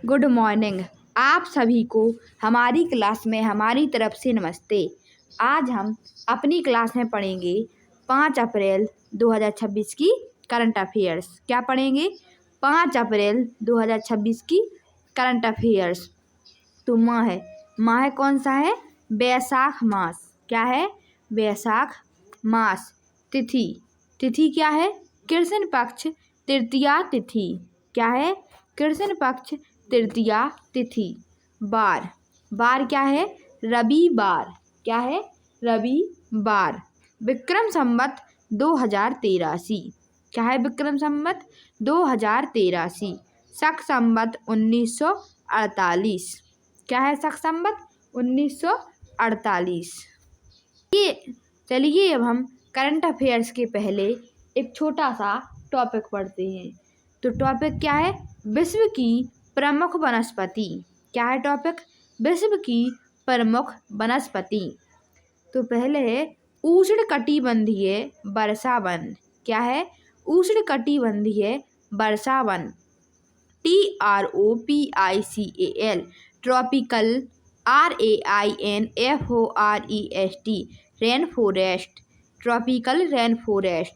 Good morning. आप सभी को हमारी क्लास में हमारी तरफ से नमस्ते। आज हम अपनी क्लास में पढ़ेंगे 5 अप्रैल 2026 की करंट अफेयर्स। क्या पढ़ेंगे? 5 अप्रैल 2026 की करंट अफेयर्स। तो माह कौन सा है? बैसाख मास। क्या है? बैसाख मास। तिथि क्या है? कृष्ण पक्ष तृतीया तिथि। क्या है? कृष्ण पक्ष तृतीया तिथि। बार क्या है? रविवार। क्या है? रविवार। विक्रम संवत 2083। क्या है? विक्रम संवत 2083। शक संवत 1948। क्या है? शक संवत 1948। चलिए अब हम करंट अफेयर्स के पहले एक छोटा सा टॉपिक पढ़ते हैं। तो टॉपिक क्या है? विश्व की प्रमुख वनस्पति। क्या है टॉपिक? विश्व की प्रमुख वनस्पति। तो पहले है उष्णकटिबंधीय वर्षावन। क्या है? उष्णकटिबंधीय वर्षावन। TROPICAL tropical. RAINFOREST rain forest. Tropical rain forest.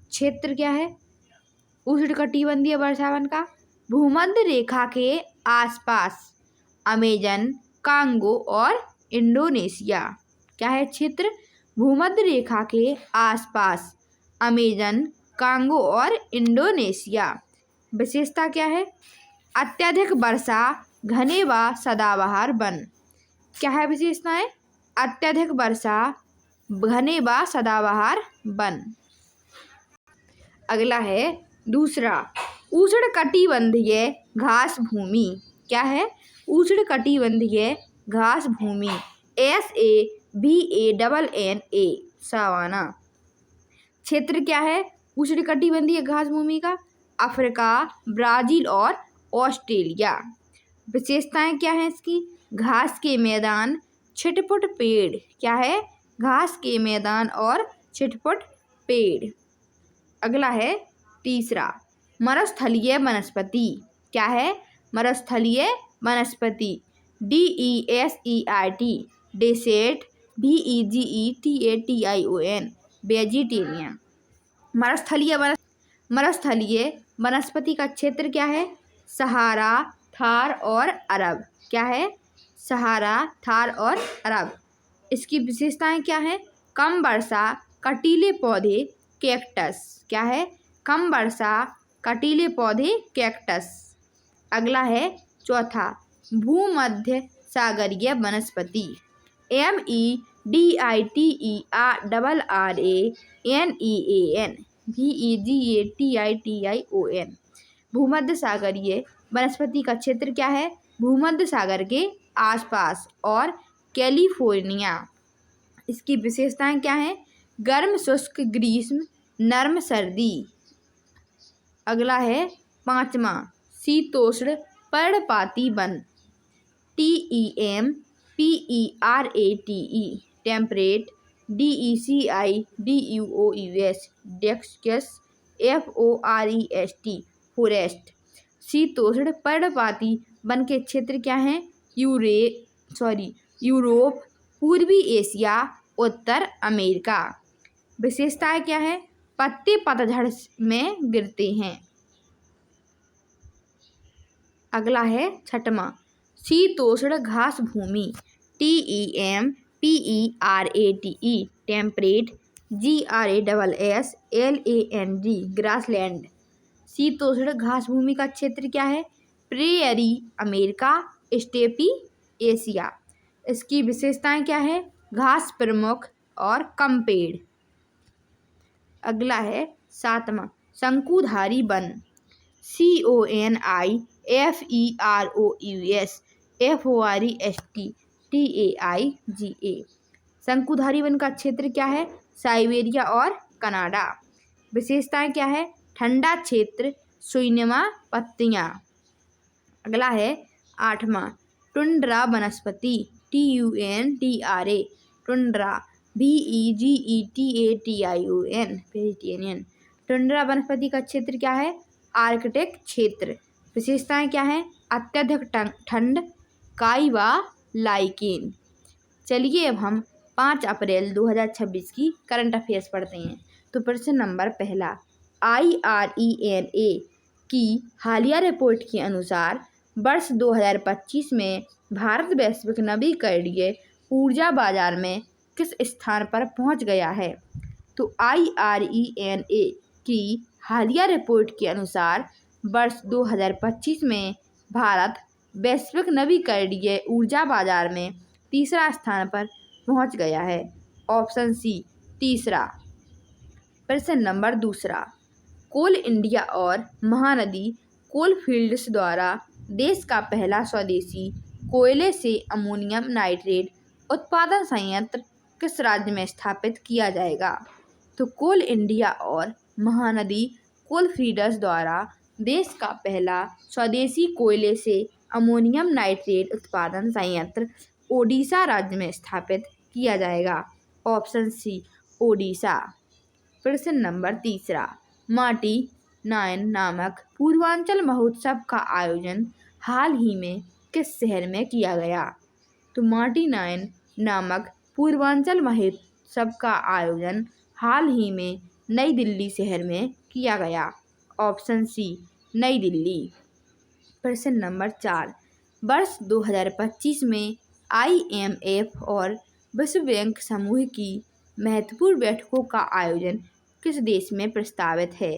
क्षेत्र क्या है उष्णकटिबंधीय वर्षावन का? भूमध्य रेखा के आसपास अमेजन, कांगो और इंडोनेशिया। क्या है क्षेत्र? भूमध्य रेखा के आसपास अमेजन, कांगो और इंडोनेशिया। विशेषता क्या है? अत्यधिक वर्षा, घने व सदाबहार वन। क्या है विशेषताएं? अत्यधिक वर्षा, घने व सदाबहार वन। अगला है दूसरा उष्णकटिबंधीय घास भूमि। क्या है? उष्णकटिबंधीय घास भूमि। SAVANNA savanna. क्षेत्र क्या है उष्णकटिबंधीय घास भूमि का? अफ्रीका, ब्राजील और ऑस्ट्रेलिया। विशेषताएं क्या हैं इसकी? घास के मैदान, छिटपुट पेड़। क्या है? घास के मैदान और छिटपुट पेड़। अगला है तीसरा मरुस्थलीय वनस्पति। क्या है? मरुस्थलीय वनस्पति। DESERT dessert. VEGETATION vegetarian. मरुस्थलीय वनस्पति का क्षेत्र क्या है? सहारा, थार और अरब। क्या है? सहारा, थार और अरब। इसकी विशेषताएं क्या है? कम वर्षा, कटीले पौधे, कैक्टस। क्या है? कम वर्षा, कटीले पौधे, कैक्टस। अगला है चौथा भूमध्य सागरीय वनस्पति। MEDITERRANEAN VEGATITION भूमध्य सागरीय वनस्पति का क्षेत्र क्या है? भूमध्य सागर के आसपास और कैलिफोर्निया। इसकी विशेषताएं क्या हैं? गर्म शुष्क ग्रीष्म, नर्म सर्दी। अगला है पांचवा शीतोष्ण पर्णपाती one. TEMPERATE temperate. DECIDUOUS डेक्सकस। FOREST forest. शीतोष्ण पर्णपाती वन के क्षेत्र क्या हैं? यूरोप, पूर्वी एशिया, उत्तर अमेरिका। विशेषताएं क्या है? पत्ते पतझड़ में गिरते हैं। अगला है छठवां शीतोष्ण घास भूमि। TEMPERATE temperate. GRASSLAND grassland. शीतोष्ण घास भूमि का क्षेत्र क्या है? Prairie America, steppe Asia. इसकी विशेषताएं क्या है? घास प्रमुख और कम पेड़। अगला है सातवां शंकुधारी वन। CONIFEROUS FOREST शंकुधारी वन का क्षेत्र क्या है? साइबेरिया और कनाडा। विशेषताएं क्या है? ठंडा क्षेत्र, सुइनमा पत्तियां। अगला है आठवां टुंड्रा वनस्पति। TUNDRA tundra. VEGETATION vegetarian. Tundra वनस्पति का क्षेत्र क्या है? आर्कटिक क्षेत्र। विशेषताएं क्या हैं? अत्यधिक ठंड, काई व लाइकेन। चलिए अब हम 5 अप्रैल 2026 की करंट अफेयर्स पढ़ते हैं। तो प्रश्न नंबर पहला, IRENA की हालिया रिपोर्ट के अनुसार वर्ष 2025 में भारत वैश्विक नवीकरणीय ऊर्जा बाजार में किस स्थान पर पहुंच गया है? तो IRENA की हालिया रिपोर्ट के अनुसार वर्ष 2025 में भारत वैश्विक नवीकरणीय ऊर्जा बाजार में तीसरा स्थान पर पहुंच गया है। ऑप्शन सी तीसरा। प्रश्न नंबर दूसरा, कोल इंडिया और महानदी कोल फील्ड्स द्वारा देश का पहला स्वदेशी कोयले से अमोनियम नाइट्रेट उत्पादन संयंत्र किस राज्य में स्थापित किया जाएगा? तो कोल इंडिया और महानदी कोल फील्ड्स द्वारा देश का पहला स्वदेशी कोयले से अमोनियम नाइट्रेट उत्पादन संयंत्र ओडिशा राज्य में स्थापित किया जाएगा। Option C Odisha. प्रश्न नंबर तीसरा, माटी 9 नामक पूर्वांचल महोत्सव का आयोजन हाल ही में किस शहर में किया गया? तो माटी 9 नामक पूर्वांचल महोत्सव का आयोजन हाल ही में नई दिल्ली शहर में किया गया। ऑप्शन सी नई दिल्ली। प्रश्न नंबर 4, वर्ष 2025 में IMF और विश्व बैंक समूह की महत्वपूर्ण बैठकों का आयोजन किस देश में प्रस्तावित है?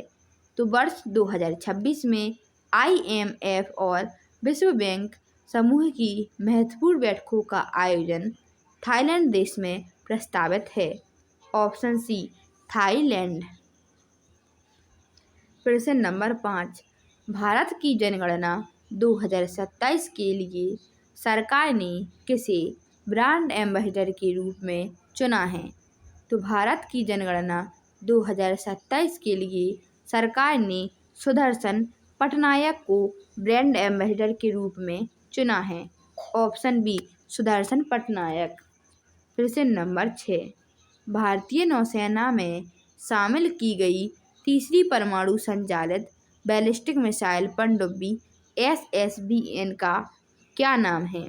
तो वर्ष 2026 में IMF और विश्व बैंक समूह की महत्वपूर्ण बैठकों का आयोजन थाईलैंड देश में प्रस्तावित है। Option C Thailand. प्रश्न नंबर 5, भारत की जनगणना 2027 के लिए सरकार ने किसे ब्रांड एम्बेसडर के रूप में चुना है? तो भारत की जनगणना 2027 के लिए सरकार ने सुदर्शन पटनायक को ब्रांड एम्बेसडर के रूप में चुना है। Option B Sudarshan Pattnaik. प्रश्न नंबर 6, भारतीय नौसेना में शामिल की गई तीसरी परमाणु संचालित बैलिस्टिक मिसाइल पनडुब्बी SSBN का क्या नाम है?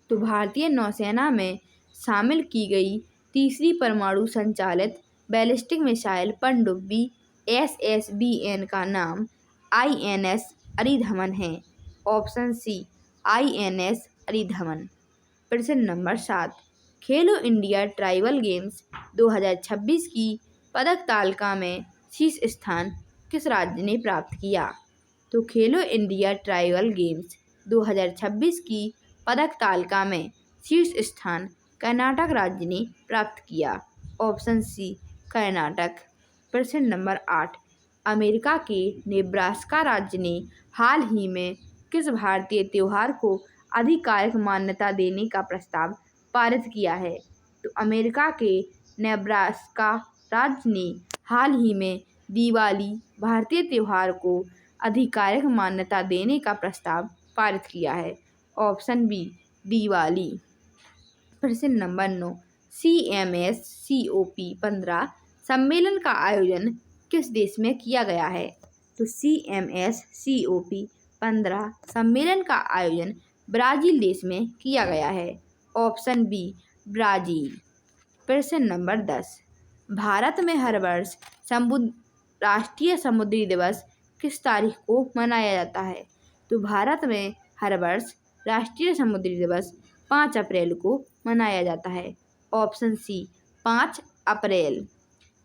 तो भारतीय नौसेना में शामिल की गई तीसरी परमाणु संचालित बैलिस्टिक मिसाइल पनडुब्बी SSBN का नाम INS अरिधमन है। Option C INS Aridhaman. प्रश्न नंबर 7, खेलो इंडिया ट्राइबल गेम्स 2026 की पदक तालिका में शीर्ष स्थान किस राज्य ने प्राप्त किया? तो खेलो इंडिया ट्राइबल गेम्स 2026 की पदक तालिका में शीर्ष स्थान कर्नाटक राज्य ने प्राप्त किया। Option C Karnataka. प्रश्न नंबर 8, अमेरिका के नेब्रास्का राज्य ने हाल ही में किस भारतीय त्योहार को आधिकारिक मान्यता देने का प्रस्ताव पारित किया है? तो अमेरिका के नेब्रास्का राज्य ने हाल ही में दिवाली भारतीय त्योहार को आधिकारिक मान्यता देने का प्रस्ताव पारित किया है। Option B Diwali. प्रश्न नंबर 9, CMS COP15 सम्मेलन का आयोजन किस देश में किया गया है? तो CMS COP15 सम्मेलन का आयोजन ब्राज़ील देश में किया गया है। Option B Brazil. प्रश्न नंबर 10, भारत में हर वर्ष राष्ट्रीय समुद्री दिवस किस तारीख को मनाया जाता है? तो भारत में हर वर्ष राष्ट्रीय समुद्री दिवस 5 अप्रैल को मनाया जाता है। ऑप्शन सी 5 अप्रैल।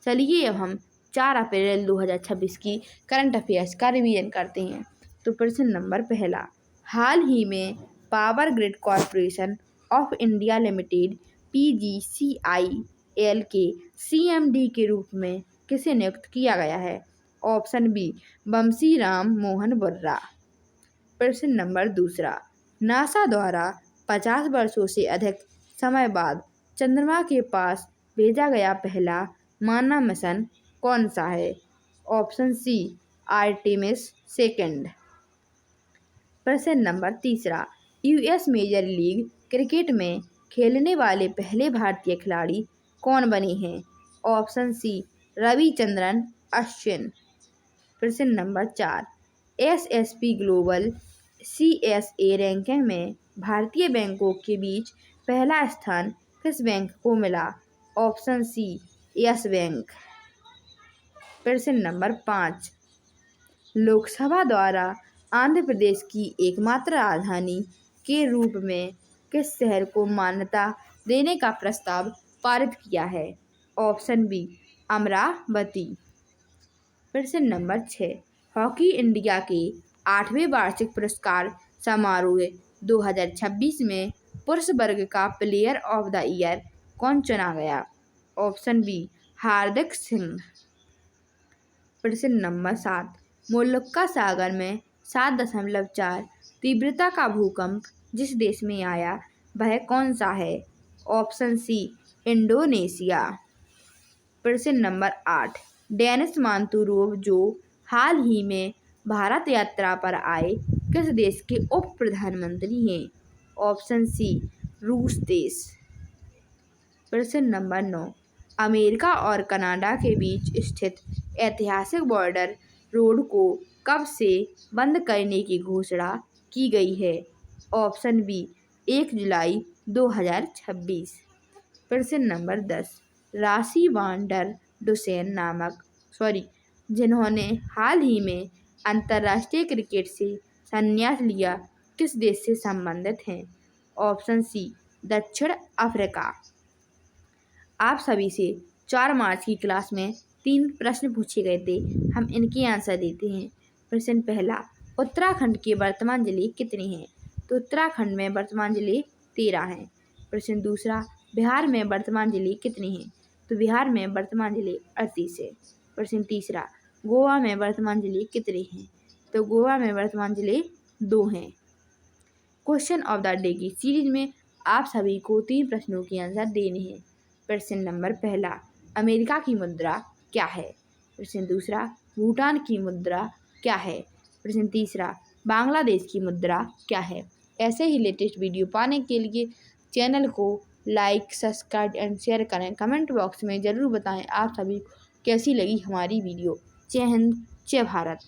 चलिए अब हम 4 अप्रैल 2026 की करंट अफेयर्स का रिवीजन करते हैं। तो प्रश्न नंबर पहला, हाल ही में power grid corporation of India limited PGCIL के CMD के रूप में किसे नियुक्त किया गया है? ऑप्शन बी बंसी राम मोहन बुर्रा। प्रश्न नंबर दूसरा, नासा द्वारा 50 वर्षों से अधिक समय बाद चंद्रमा के पास भेजा गया पहला मानव मिशन कौन सा है? Option C Artemis 2। प्रश्न नंबर तीसरा, US मेजर लीग क्रिकेट में खेलने वाले पहले भारतीय खिलाड़ी कौन बने हैं? Option C Ravichandran Ashwin. प्रश्न number 4, SSP global CSA ranking में भारतीय बैंकों के बीच पहला स्थान किस बैंक को मिला? Option C Yes Bank. प्रश्न नंबर 5, लोकसभा द्वारा आंध्र प्रदेश की एकमात्र राजधानी के रूप में किस शहर को मान्यता देने का प्रस्ताव पारित किया है? Option B Amaravati. प्रश्न नंबर 6, हॉकी इंडिया के 8वें वार्षिक पुरस्कार समारोह 2026 में पुरुष वर्ग का प्लेयर ऑफ द ईयर कौन चुना गया? ऑप्शन बी हार्दिक सिंह। प्रश्न नंबर 7, मोलक्का सागर में 7.4 तीव्रता का भूकंप जिस देश में आया वह कौन सा है? Option C Indonesia. प्रश्न नंबर 8, डेनिस मांतुरोव जो हाल ही में भारत यात्रा पर आए किस देश के उप प्रधानमंत्री हैं? ऑप्शन सी रूस देश। प्रश्न नंबर 9, अमेरिका और कनाडा के बीच स्थित ऐतिहासिक बॉर्डर रोड को कब से बंद करने की घोषणा की गई है? ऑप्शन बी 1 जुलाई 2026। प्रश्न नंबर 10, राशी वान डर डुसेन जिन्होंने हाल ही में अंतर्राष्ट्रीय क्रिकेट से संन्यास लिया किस देश से संबंधित हैं? ऑप्शन सी दक्षिण अफ्रीका। आप सभी से 4 मार्च की क्लास में 3 प्रश्न पूछे गए थे, हम इनके आंसर देते हैं। प्रश्न पहला, उत्तराखंड की वर्तमान जिले कितने हैं? तो उत्तराखंड में वर्तमान जिले 13 हैं। प्रश्न दूसरा, बिहार में वर्तमान जिले कितने हैं? तो बिहार में वर्तमान जिले 38 है। प्रश्न तीसरा, गोवा में वर्तमान जिले कितने हैं? तो गोवा में वर्तमान जिले 2 हैं। क्वेश्चन ऑफ द डे की सीरीज में आप सभी को 3 प्रश्नों के आंसर देने हैं। प्रश्न नंबर पहला, अमेरिका की मुद्रा क्या है? प्रश्न दूसरा, भूटान की मुद्रा क्या है? प्रश्न तीसरा, बांग्लादेश की मुद्रा क्या है? ऐसे ही लेटेस्ट वीडियो पाने के लिए चैनल को लाइक, सब्सक्राइब एंड शेयर करें। कमेंट बॉक्स में ज़रूर बताएं आप सभी को कैसी लगी हमारी वीडियो। जय हिंद, जय भारत।